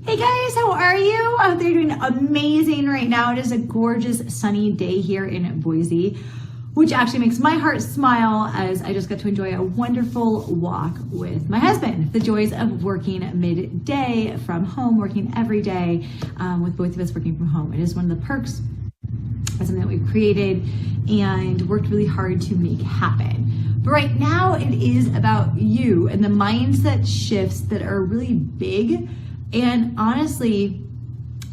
Hey guys, how are you? I hope you're doing amazing right now. It is a gorgeous sunny day here in Boise, which actually makes my heart smile as I just got to enjoy a wonderful walk with my husband. The joys of working midday from home, working every day with both of us working from home. It is one of the perks. It's something that we've created and worked really hard to make happen. But right now it is about you and the mindset shifts that are really big and honestly,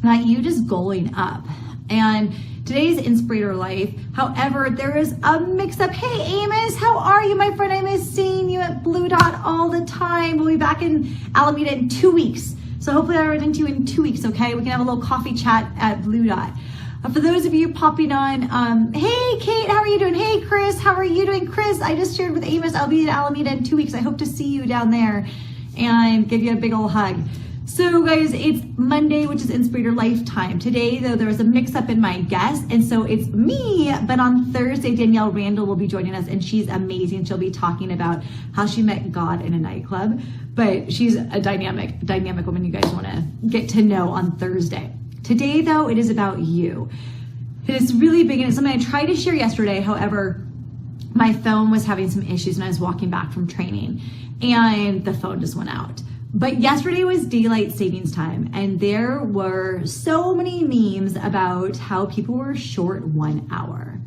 not you just going up. And today's Inspirator Life, however, there is a mix up. Hey Amos, how are you, my friend? I miss seeing you at Blue Dot all the time. We'll be back in Alameda in 2 weeks. So hopefully I'll run into you in 2 weeks, okay? We can have a little coffee chat at Blue Dot. For those of you popping on, hey Kate, how are you doing? Hey Chris, how are you doing? Chris, I just shared with Amos, I'll be in Alameda in 2 weeks. I hope to see you down there and give you a big old hug. So guys, it's Monday, which is Inspirator Lifetime. Today, though, there was a mix-up in my guest, and so it's me, but on Thursday, Danielle Randall will be joining us, and she's amazing. She'll be talking about how she met God in a nightclub, but she's a dynamic woman you guys want to get to know on Thursday. Today, though, it is about you. It is really big, and it's something I tried to share yesterday. However, my phone was having some issues, and I was walking back from training, and the phone just went out. But yesterday was daylight savings time, and there were so many memes about how people were short 1 hour,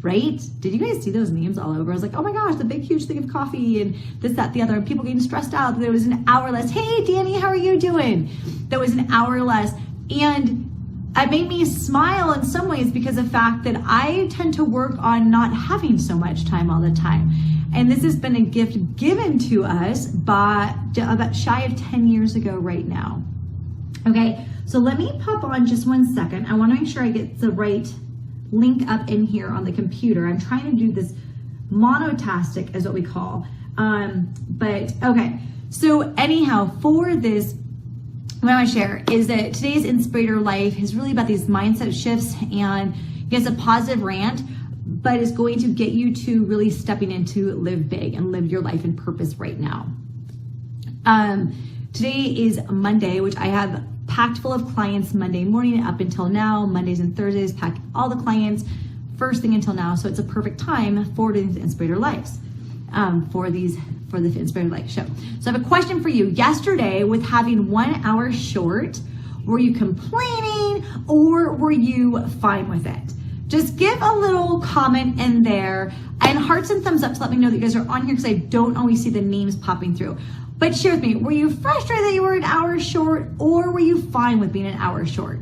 right? Did you guys see those memes all over? I was like, oh my gosh, the big, huge thing of coffee and this, that, the other, and people getting stressed out that there was an hour less. Hey, Danny, how are you doing? That was an hour less. And it made me smile in some ways because of the fact that I tend to work on not having so much time all the time. And this has been a gift given to us by about shy of 10 years ago right now. Okay, so let me pop on just 1 second. I want to make sure I get the right link up in here on the computer. I'm trying to do this monotastic is what we call. But okay, so anyhow, for this, what I want to share is that today's Inspirator Life is really about these mindset shifts, and it's a positive rant, but it's going to get you to really stepping into live big and live your life in purpose right now. Today is Monday, which I have packed full of clients Monday morning up until now. Mondays and Thursdays, packed all the clients first thing until now. So it's a perfect time for these Inspirator Lives, for the Inspirator Life show. So I have a question for you. Yesterday, with having 1 hour short, were you complaining or were you fine with it? Just give a little comment in there and hearts and thumbs up to let me know that you guys are on here because I don't always see the names popping through. But share with me, were you frustrated that you were an hour short or were you fine with being an hour short?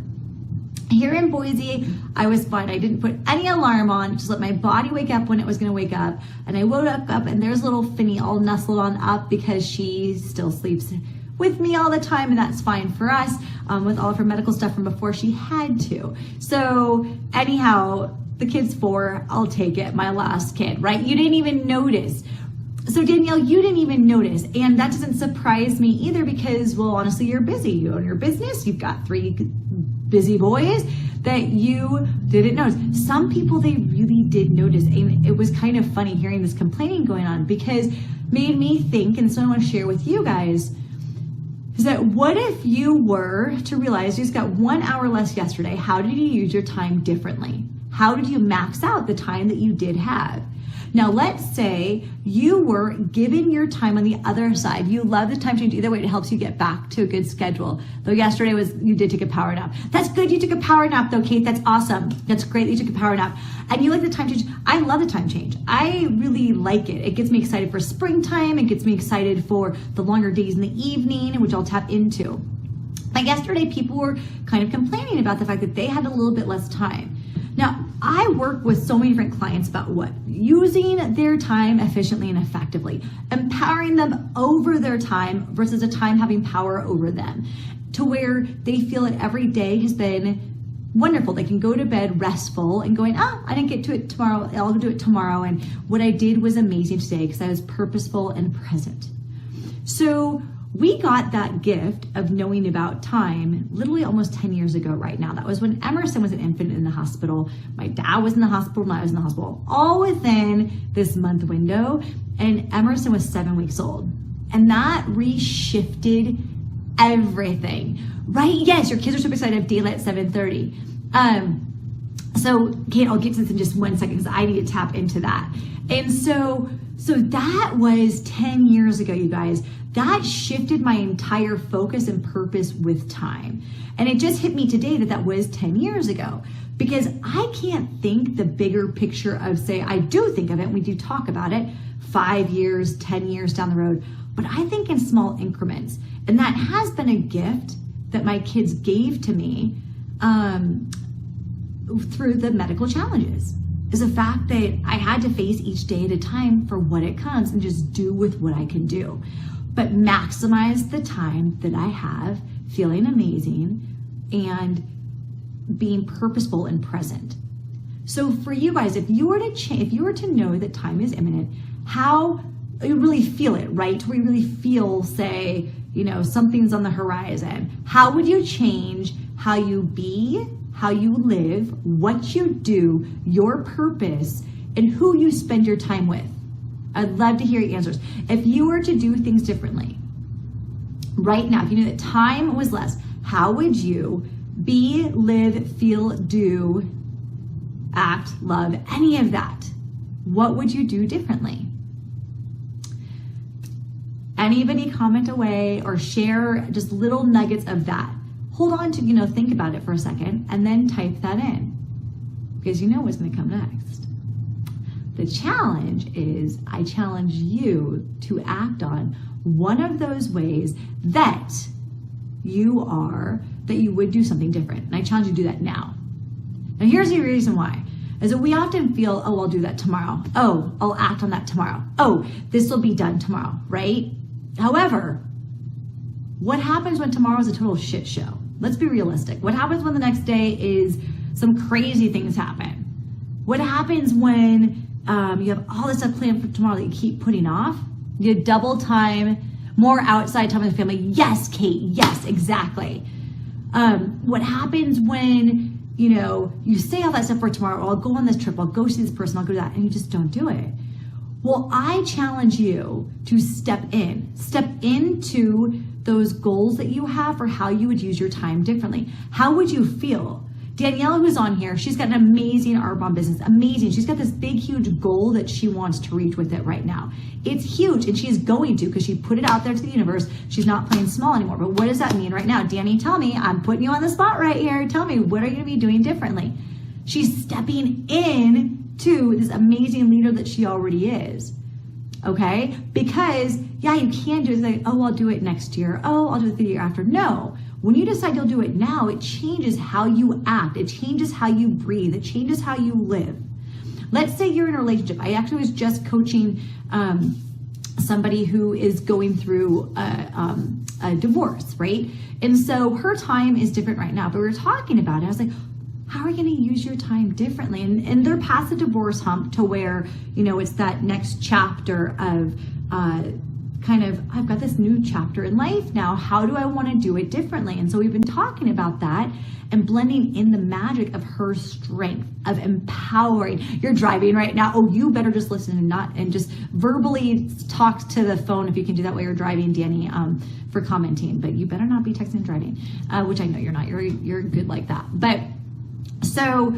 Here in Boise, I was fine. I didn't put any alarm on, just let my body wake up when it was gonna wake up. And I woke up and there's little Finny all nestled on up because she still sleeps with me all the time, and that's fine for us with all of her medical stuff from before she had to. So anyhow, the kid's 4, I'll take it, my last kid, right? You didn't even notice. So Danielle, you didn't even notice, and that doesn't surprise me either because, well, honestly, you're busy. You own your business, you've got 3 busy boys that you didn't notice. Some people, they really did notice, and it was kind of funny hearing this complaining going on because made me think, and so I want to share with you guys, is that what if you were to realize you just got 1 hour less yesterday? How did you use your time differently? How did you max out the time that you did have? Now, let's say you were given your time on the other side. You love the time change. Either way, it helps you get back to a good schedule. Though yesterday you did take a power nap. That's good. You took a power nap though, Kate. That's awesome. That's great that you took a power nap. And you like the time change. I love the time change. I really like it. It gets me excited for springtime. It gets me excited for the longer days in the evening, which I'll tap into. Like yesterday, people were kind of complaining about the fact that they had a little bit less time. Now, I work with so many different clients about what? Using their time efficiently and effectively, empowering them over their time versus a time having power over them, to where they feel that every day has been wonderful. They can go to bed restful and going, I didn't get to it tomorrow, I'll do it tomorrow. And what I did was amazing today because I was purposeful and present. So we got that gift of knowing about time literally almost 10 years ago right now. That was when Emerson was an infant in the hospital. My dad was in the hospital, and I was in the hospital, all within this month window. And Emerson was 7 weeks old. And that reshifted everything, right? Yes, your kids are super excited to have daylight at 7:30. So Kate, I'll get to this in just 1 second because I need to tap into that. And so that was 10 years ago, you guys. That shifted my entire focus and purpose with time. And it just hit me today that was 10 years ago, because I can't think the bigger picture of, say, I do think of it, and we do talk about it, 5 years, 10 years down the road, but I think in small increments. And that has been a gift that my kids gave to me through the medical challenges, is the fact that I had to face each day at a time for what it comes and just do with what I can do, but maximize the time that I have feeling amazing and being purposeful and present. So for you guys, if you were to know that time is imminent, how you really feel it, right? Where you really feel, say, something's on the horizon, how would you change how you be, how you live, what you do, your purpose, and who you spend your time with? I'd love to hear your answers. If you were to do things differently right now, if you knew that time was less, how would you be, live, feel, do, act, love, any of that? What would you do differently? Anybody comment away or share just little nuggets of that. Hold on to, think about it for a second and then type that in, because you know what's going to come next. The challenge is, I challenge you to act on one of those ways that you would do something different. And I challenge you to do that now. Now here's the reason why, is that we often feel, oh, I'll do that tomorrow. Oh, I'll act on that tomorrow. Oh, this will be done tomorrow, right? However, what happens when tomorrow is a total shit show? Let's be realistic. What happens when the next day is some crazy things happen? What happens when you have all this stuff planned for tomorrow that you keep putting off? You have double time, more outside time with the family. Yes, Kate, yes, exactly. What happens when, you say all that stuff for tomorrow, oh, I'll go on this trip, I'll go see this person, I'll go to that, and you just don't do it. Well, I challenge you to step into those goals that you have for how you would use your time differently. How would you feel? Danielle, who's on here, she's got an amazing art bomb business, amazing. She's got this big, huge goal that she wants to reach with it right now. It's huge, and she's going to, because she put it out there to the universe. She's not playing small anymore. But what does that mean right now? Danny, tell me, I'm putting you on the spot right here. Tell me, what are you going to be doing differently? She's stepping in to this amazing leader that she already is. Okay? Because, yeah, you can do it like, oh, I'll do it next year. Oh, I'll do it the year after. No. When you decide you'll do it now, it changes how you act. It changes how you breathe. It changes how you live. Let's say you're in a relationship. I actually was just coaching somebody who is going through a divorce, right? And so her time is different right now, but we were talking about it. I was like, how are you going to use your time differently? And they're past the divorce hump to where, it's that next chapter of I've got this new chapter in life now. How do I want to do it differently? And so we've been talking about that and blending in the magic of her strength, of empowering. You're driving right now. Oh, you better just listen and just verbally talk to the phone if you can do that while you're driving, Danny, for commenting. But you better not be texting and driving, which I know you're not. You're good like that. But so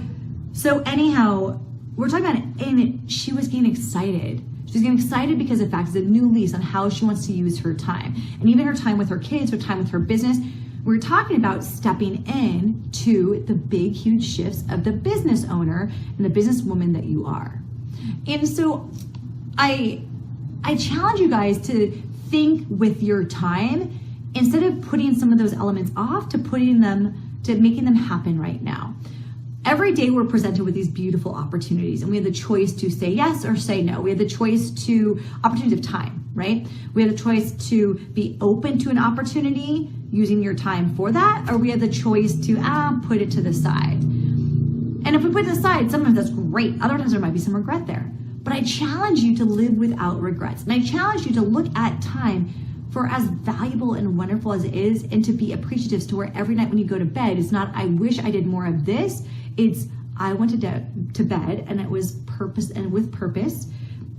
anyhow, we're talking about it, and she was getting excited. She's getting excited because of the fact it's a new lease on how she wants to use her time. And even her time with her kids, her time with her business. We're talking about stepping in to the big, huge shifts of the business owner and the businesswoman that you are. And so I challenge you guys to think with your time, instead of putting some of those elements off, to making them happen right now. Every day we're presented with these beautiful opportunities, and we have the choice to say yes or say no. We have the choice to opportunities of time, right? We have the choice to be open to an opportunity using your time for that, or we have the choice to put it to the side. And if we put it aside, sometimes that's great. Other times there might be some regret there. But I challenge you to live without regrets. And I challenge you to look at time for as valuable and wonderful as it is, and to be appreciative to where every night when you go to bed, it's not, I wish I did more of this. It's, I went to bed and it was purpose and with purpose.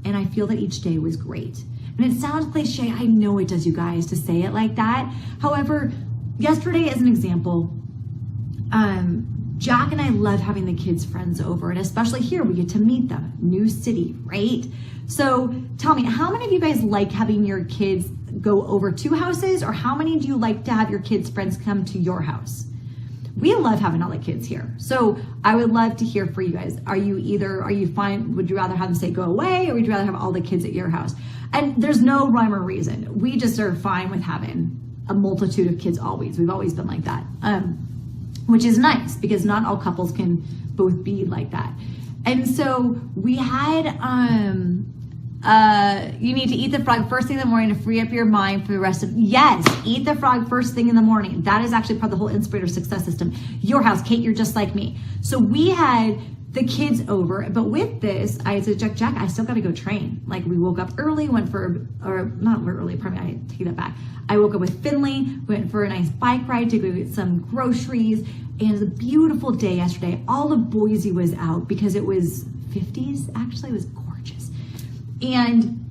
And I feel that each day was great. And it sounds cliche, I know it does, you guys, to say it like that. However, yesterday as an example, Jack and I love having the kids' friends over, and especially here, we get to meet them. New city, right? So tell me, how many of you guys like having your kids go over to houses, or how many do you like to have your kids' friends come to your house? We love having all the kids here. So I would love to hear from you guys. Are you fine? Would you rather have them say go away, or would you rather have all the kids at your house? And there's no rhyme or reason. We just are fine with having a multitude of kids always. We've always been like that. Which is nice because not all couples can both be like that. And so we had, you need to eat the frog first thing in the morning to free up your mind for the rest of, yes, eat the frog first thing in the morning. That is actually part of the whole Inspirator success system. Your house, Kate, you're just like me. So we had the kids over, but with this, I said, Jack, I still got to go train. Like, we woke up early, not early, pardon me, I take that back. I woke up with Finley, went for a nice bike ride to go get some groceries, and it was a beautiful day yesterday. All of Boise was out because it was 50s, actually, it was gorgeous. And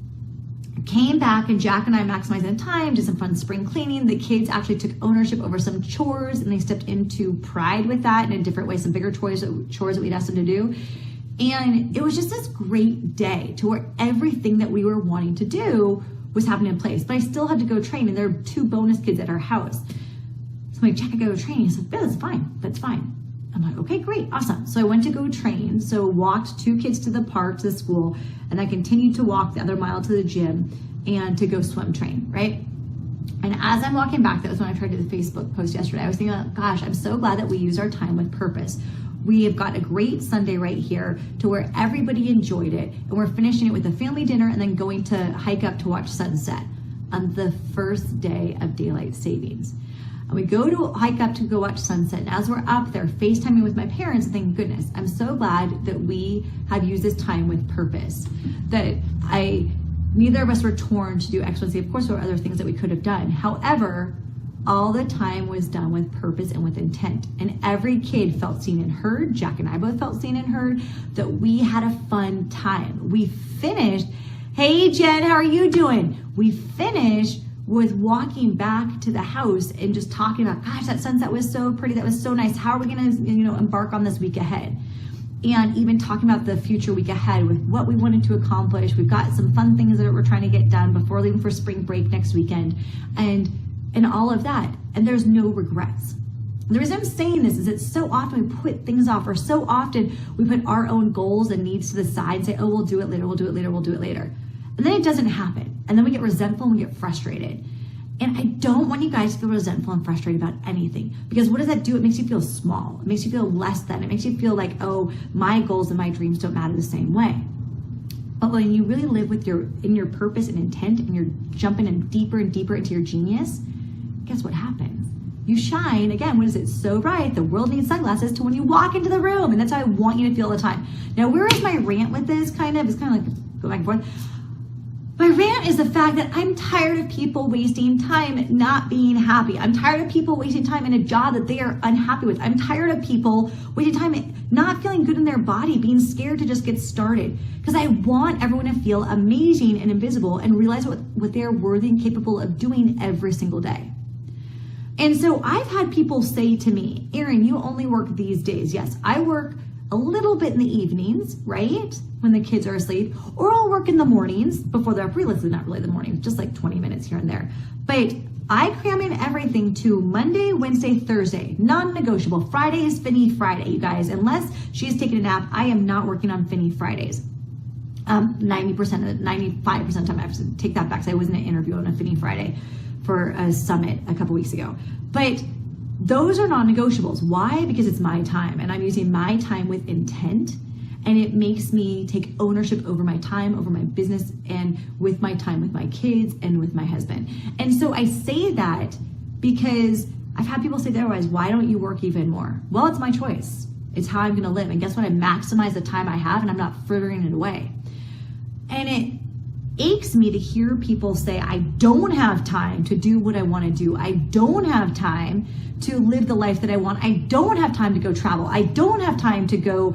came back, and Jack and I maximized the time, did some fun spring cleaning. The kids actually took ownership over some chores, and they stepped into pride with that in a different way, some bigger chores that we'd asked them to do. And it was just this great day to where everything that we were wanting to do was happening in place. But I still had to go train, and there were 2 bonus kids at our house. So I'm like, Jack, I gotta go train. He said, yeah, that's fine. That's fine. I'm like, okay, great, awesome. So I went to go train. So walked 2 kids to the park, to the school, and I continued to walk the other mile to the gym and to go swim train, right? And as I'm walking back, that was when I tried to do the Facebook post yesterday, I was thinking, gosh, I'm so glad that we use our time with purpose. We have got a great Sunday right here to where everybody enjoyed it, and we're finishing it with a family dinner and then going to hike up to watch sunset on the first day of daylight savings. And we go to hike up to go watch sunset. And as we're up there FaceTiming with my parents, thank goodness, I'm so glad that we have used this time with purpose. That neither of us were torn to do X, Y, Z. Of course, there were other things that we could have done. However, all the time was done with purpose and with intent. And every kid felt seen and heard. Jack and I both felt seen and heard, that we had a fun time. We finished, hey Jen, how are you doing? We finished with walking back to the house and just talking about, gosh, that sunset was so pretty, that was so nice. How are we gonna, embark on this week ahead? And even talking about the future week ahead with what we wanted to accomplish. We've got some fun things that we're trying to get done before leaving for spring break next weekend, and all of that. And there's no regrets. The reason I'm saying this is that so often we put things off, or so often we put our own goals and needs to the side and say, oh, we'll do it later, we'll do it later, we'll do it later. And then it doesn't happen. And then we get resentful and we get frustrated. And I don't want you guys to feel resentful and frustrated about anything, because what does that do? It makes you feel small. It makes you feel less than. It makes you feel like, oh, my goals and my dreams don't matter the same way. But when you really live with your purpose and intent, and you're jumping in deeper and deeper into your genius, guess what happens? You shine, again, what is it? So bright, the world needs sunglasses, to when you walk into the room. And that's how I want you to feel all the time. Now, where is my rant with this? It's kind of like go back and forth. My rant is the fact that I'm tired of people wasting time not being happy. I'm tired of people wasting time in a job that they are unhappy with. I'm tired of people wasting time not feeling good in their body, being scared to just get started. Because I want everyone to feel amazing and invisible and realize what they're worthy and capable of doing every single day. And so I've had people say to me, Erin, you only work these days. Yes, I work a little bit in the evenings, right? When the kids are asleep, or I'll work in the mornings before they're up. Realistically, not really the mornings, just like 20 minutes here and there. But I cram in everything to Monday, Wednesday, Thursday, non-negotiable. Friday is Finny Friday, you guys. Unless she's taking a nap, I am not working on Finny Fridays. 95% of the time, I have to take that back, because I was in an interview on a Finny Friday for a summit a couple weeks ago. But those are non-negotiables. Why? Because it's my time, and I'm using my time with intent, and it makes me take ownership over my time, over my business, and with my time with my kids and with my husband. And so I say that because I've had people say otherwise, why don't you work even more? Well, it's my choice. It's how I'm gonna live. And guess what? I maximize the time I have, and I'm not frittering it away. And it aches me to hear people say, I don't have time to do what I want to do. I don't have time to live the life that I want. I don't have time to go travel. I don't have time to go,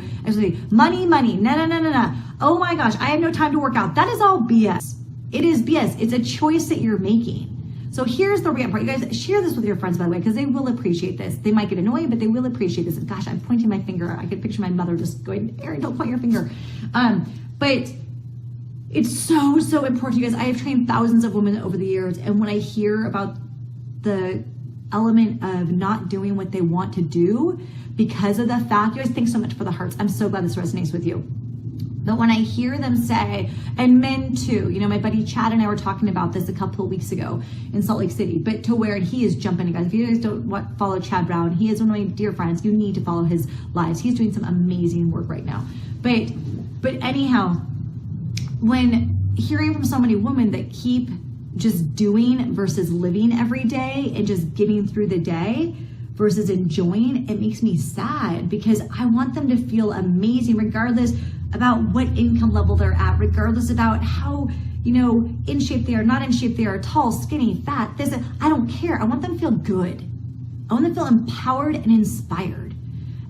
money, no. Oh my gosh, I have no time to work out. That is all BS. It is BS. It's a choice that you're making. So here's the rant part. You guys share this with your friends, by the way, because they will appreciate this. They might get annoyed, but they will appreciate this. And gosh, I'm pointing my finger. I could picture my mother just going, Erin, don't point your finger. But it's so, so important, you guys. I have trained thousands of women over the years. And when I hear about the element of not doing what they want to do because of the fact, you guys, thanks so much for the hearts. I'm so glad this resonates with you. But when I hear them say, and men too, you know, my buddy Chad and I were talking about this a couple of weeks ago in Salt Lake City, but to where he is jumping, guys. If you guys don't follow Chad Brown, he is one of my dear friends. You need to follow his lives. He's doing some amazing work right now. But anyhow, when hearing from so many women that keep just doing versus living every day and just getting through the day versus enjoying, it makes me sad, because I want them to feel amazing regardless about what income level they're at, regardless about how, you know, in shape they are, not in shape they are, tall, skinny, fat, this, I don't care. I want them to feel good. I want them to feel empowered and inspired.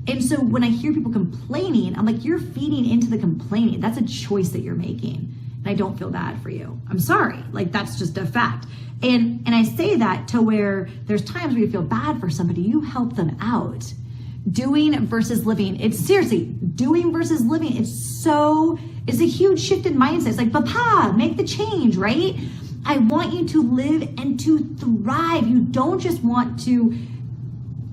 And so when I hear people complaining, I'm like, you're feeding into the complaining. That's a choice that you're making. And I don't feel bad for you. I'm sorry. Like, that's just a fact. And I say that to where there's times where you feel bad for somebody, you help them out. Doing versus living. It's seriously, doing versus living. It's a huge shift in mindset. It's like, Papa, make the change, right? I want you to live and to thrive. You don't just want to,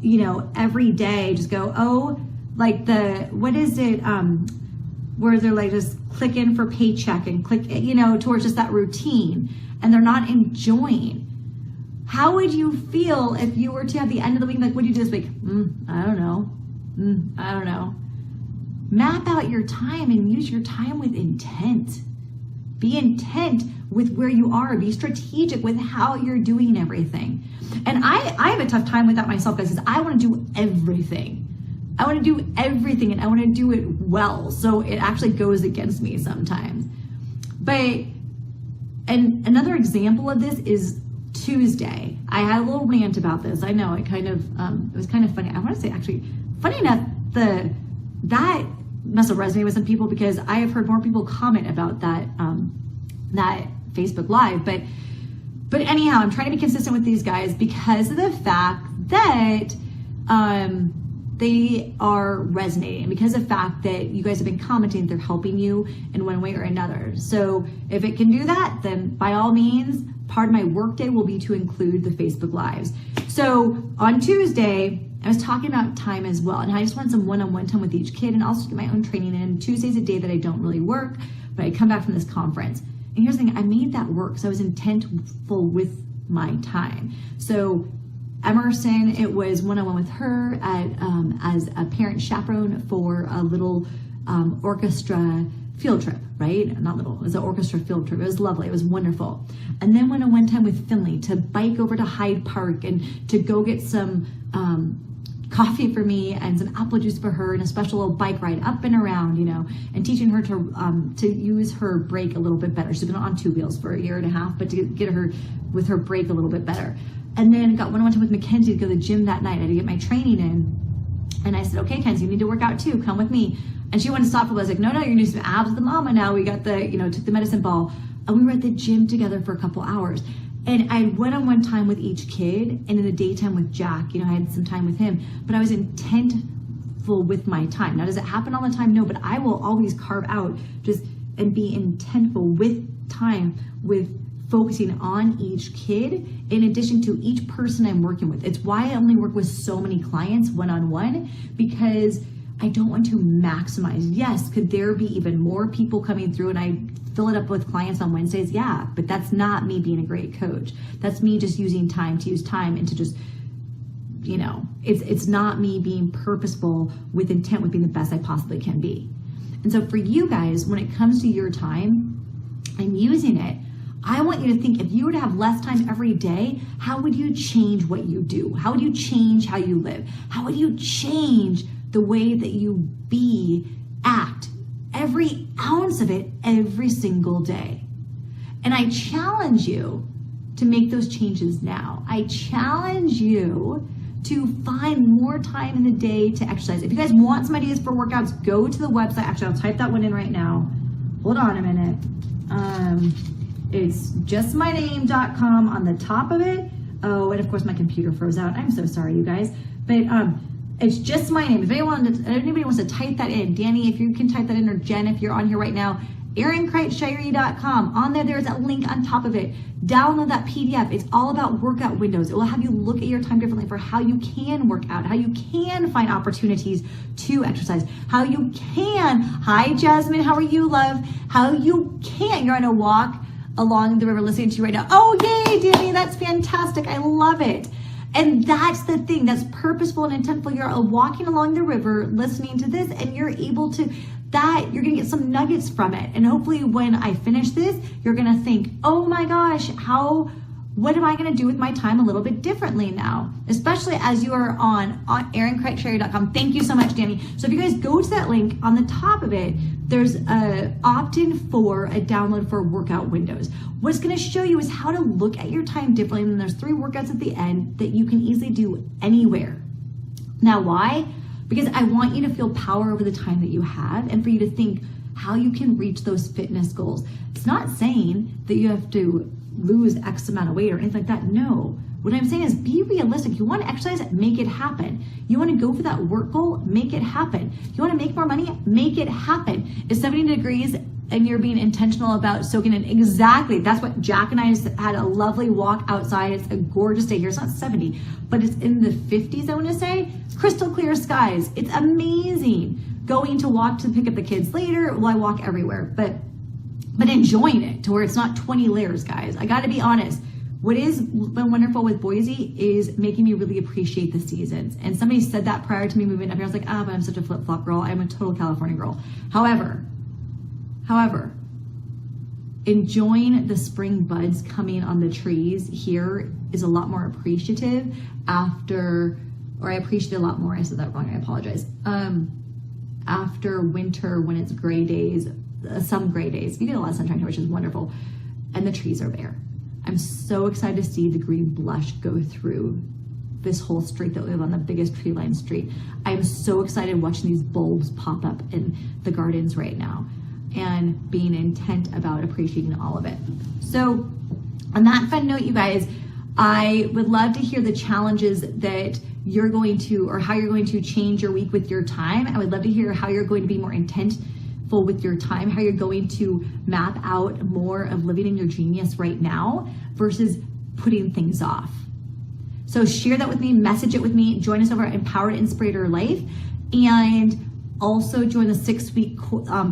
you know, every day just go, oh, like what is it? Where they're like just clicking for paycheck and click, you know, towards just that routine, and they're not enjoying. How would you feel if you were to have the end of the week, like, what do you do this week? I don't know. Map out your time and use your time with intent. Be intent with where you are. Be strategic with how you're doing everything. And I have a tough time with that myself, guys, because I want to do everything. I want to do everything, and I want to do it well. So it actually goes against me sometimes. And another example of this is Tuesday. I had a little rant about this. I know it was kind of funny. I want to say, actually, funny enough, that must have resonated with some people, because I have heard more people comment about that Facebook Live. But anyhow, I'm trying to be consistent with these guys because of the fact that they are resonating, because of the fact that you guys have been commenting, they're helping you in one way or another. So if it can do that, then by all means, part of my workday will be to include the Facebook Lives. So on Tuesday, I was talking about time as well, and I just want some one-on-one time with each kid, and also get my own training in. Tuesday's a day that I don't really work, but I come back from this conference. And here's the thing, I made that work, so I was intentful with my time. So Emerson, it was one-on-one with her as a parent chaperone for a little orchestra field trip, right? Not little, it was an orchestra field trip. It was lovely, it was wonderful. And then went on one time with Finley to bike over to Hyde Park and to go get some coffee for me and some apple juice for her, and a special little bike ride up and around, you know, and teaching her to use her brake a little bit better. She's been on 2 wheels for a year and a half, but to get her with her brake a little bit better. And then got one time with Mackenzie to go to the gym that night. I had to get my training in. And I said, okay, Kenzie, you need to work out too. Come with me. And she wouldn't stop. I was like, no, you're gonna do some abs with the mama now. We got took the medicine ball. And we were at the gym together for a couple hours. And I went on one time with each kid, and in the daytime with Jack, you know, I had some time with him, but I was intentful with my time. Now, does it happen all the time? No, but I will always carve out and be intentful with time, with focusing on each kid in addition to each person I'm working with. It's why I only work with so many clients one-on-one, because I don't want to maximize. Yes, could there be even more people coming through and I fill it up with clients on Wednesdays? Yeah, but that's not me being a great coach. That's me just using time to use time and to just, you know, it's not me being purposeful with intent with being the best I possibly can be. And so for you guys, when it comes to your time and using it, I want you to think, if you were to have less time every day, how would you change what you do? How would you change how you live? How would you change the way that you act, every ounce of it, every single day? And I challenge you to make those changes now. I challenge you to find more time in the day to exercise. If you guys want some ideas for workouts, go to the website. Actually, I'll type that one in right now. Hold on a minute. It's justmyname.com on the top of it. Oh, and of course my computer froze out. I'm so sorry, you guys. But it's just my name. If anybody wants to type that in, Danny, if you can type that in, or Jen, if you're on here right now, ErinKreitz.com. On there's a link on top of it. Download that PDF. It's all about workout windows. It will have you look at your time differently for how you can work out, how you can find opportunities to exercise, how you can, hi Jasmine, how are you, love? How you can, you're on a walk along the river listening to you right now. Oh, yay, Danny, that's fantastic. I love it. And that's the thing, that's purposeful and intentful. You're walking along the river, listening to this, and you're able to, you're gonna get some nuggets from it. And hopefully when I finish this, you're gonna think, oh my gosh, what am I gonna do with my time a little bit differently now? Especially as you are on ErinKreitzShirey.com. Thank you so much, Danny. So if you guys go to that link, on the top of it, there's a opt-in for a download for workout windows. What's gonna show you is how to look at your time differently, and there's 3 workouts at the end that you can easily do anywhere. Now, why? Because I want you to feel power over the time that you have, and for you to think how you can reach those fitness goals. It's not saying that you have to lose X amount of weight or anything like that. No. What I'm saying is be realistic. You want to exercise, make it happen. You want to go for that work goal, make it happen. You want to make more money, make it happen. It's 70 degrees and you're being intentional about soaking in. Exactly. That's what Jack and I had a lovely walk outside. It's a gorgeous day here. It's not 70, but it's in the 50s, I want to say. Crystal clear skies. It's amazing. Going to walk to pick up the kids later. Well, I walk everywhere, but enjoying it to where it's not 20 layers, guys. I got to be honest. What has been wonderful with Boise is making me really appreciate the seasons. And somebody said that prior to me moving up here. I was like, but I'm such a flip-flop girl. I'm a total California girl. However, enjoying the spring buds coming on the trees here is a lot more appreciative I appreciate it a lot more. I said that wrong. I apologize. After winter, when it's gray days, some gray days, we get a lot of sunshine here, which is wonderful. And the trees are bare. I'm so excited to see the green blush go through this whole street that we live on, the biggest tree lined street. I'm so excited watching these bulbs pop up in the gardens right now and being intent about appreciating all of it. So on that fun note, you guys, I would love to hear the challenges that you're going to, or how you're going to change your week with your time. I would love to hear how you're going to be more intentful with your time, how you're going to map out more of living in your genius right now versus putting things off. So share that with me, message it with me, join us over at Empowered Inspirator Life, and also join the 6-week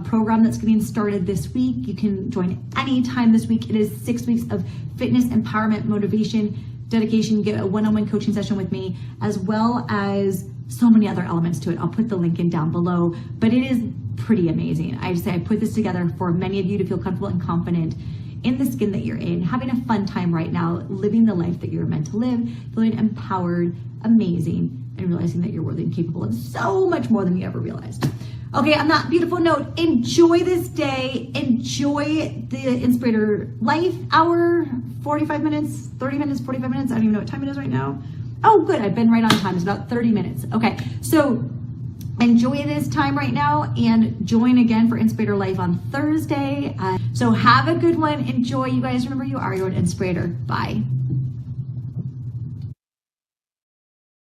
program that's getting started this week. You can join anytime this week. It is 6 weeks of fitness, empowerment, motivation, dedication. Get a one-on-one coaching session with me, as well as so many other elements to it. I'll put the link in down below, but it is pretty amazing. I just say I put this together for many of you to feel comfortable and confident in the skin that you're in, having a fun time right now, living the life that you're meant to live, feeling empowered, amazing, and realizing that you're worthy and capable of so much more than you ever realized. Okay, on that beautiful note, enjoy this day. Enjoy the Inspirator Life hour, 45 minutes, 30 minutes, 45 minutes. I don't even know what time it is right now. Oh, good. I've been right on time. It's about 30 minutes. Okay, so enjoy this time right now and join again for Inspirator Life on Thursday. So have a good one. Enjoy, you guys. Remember, you are your own inspirator. Bye.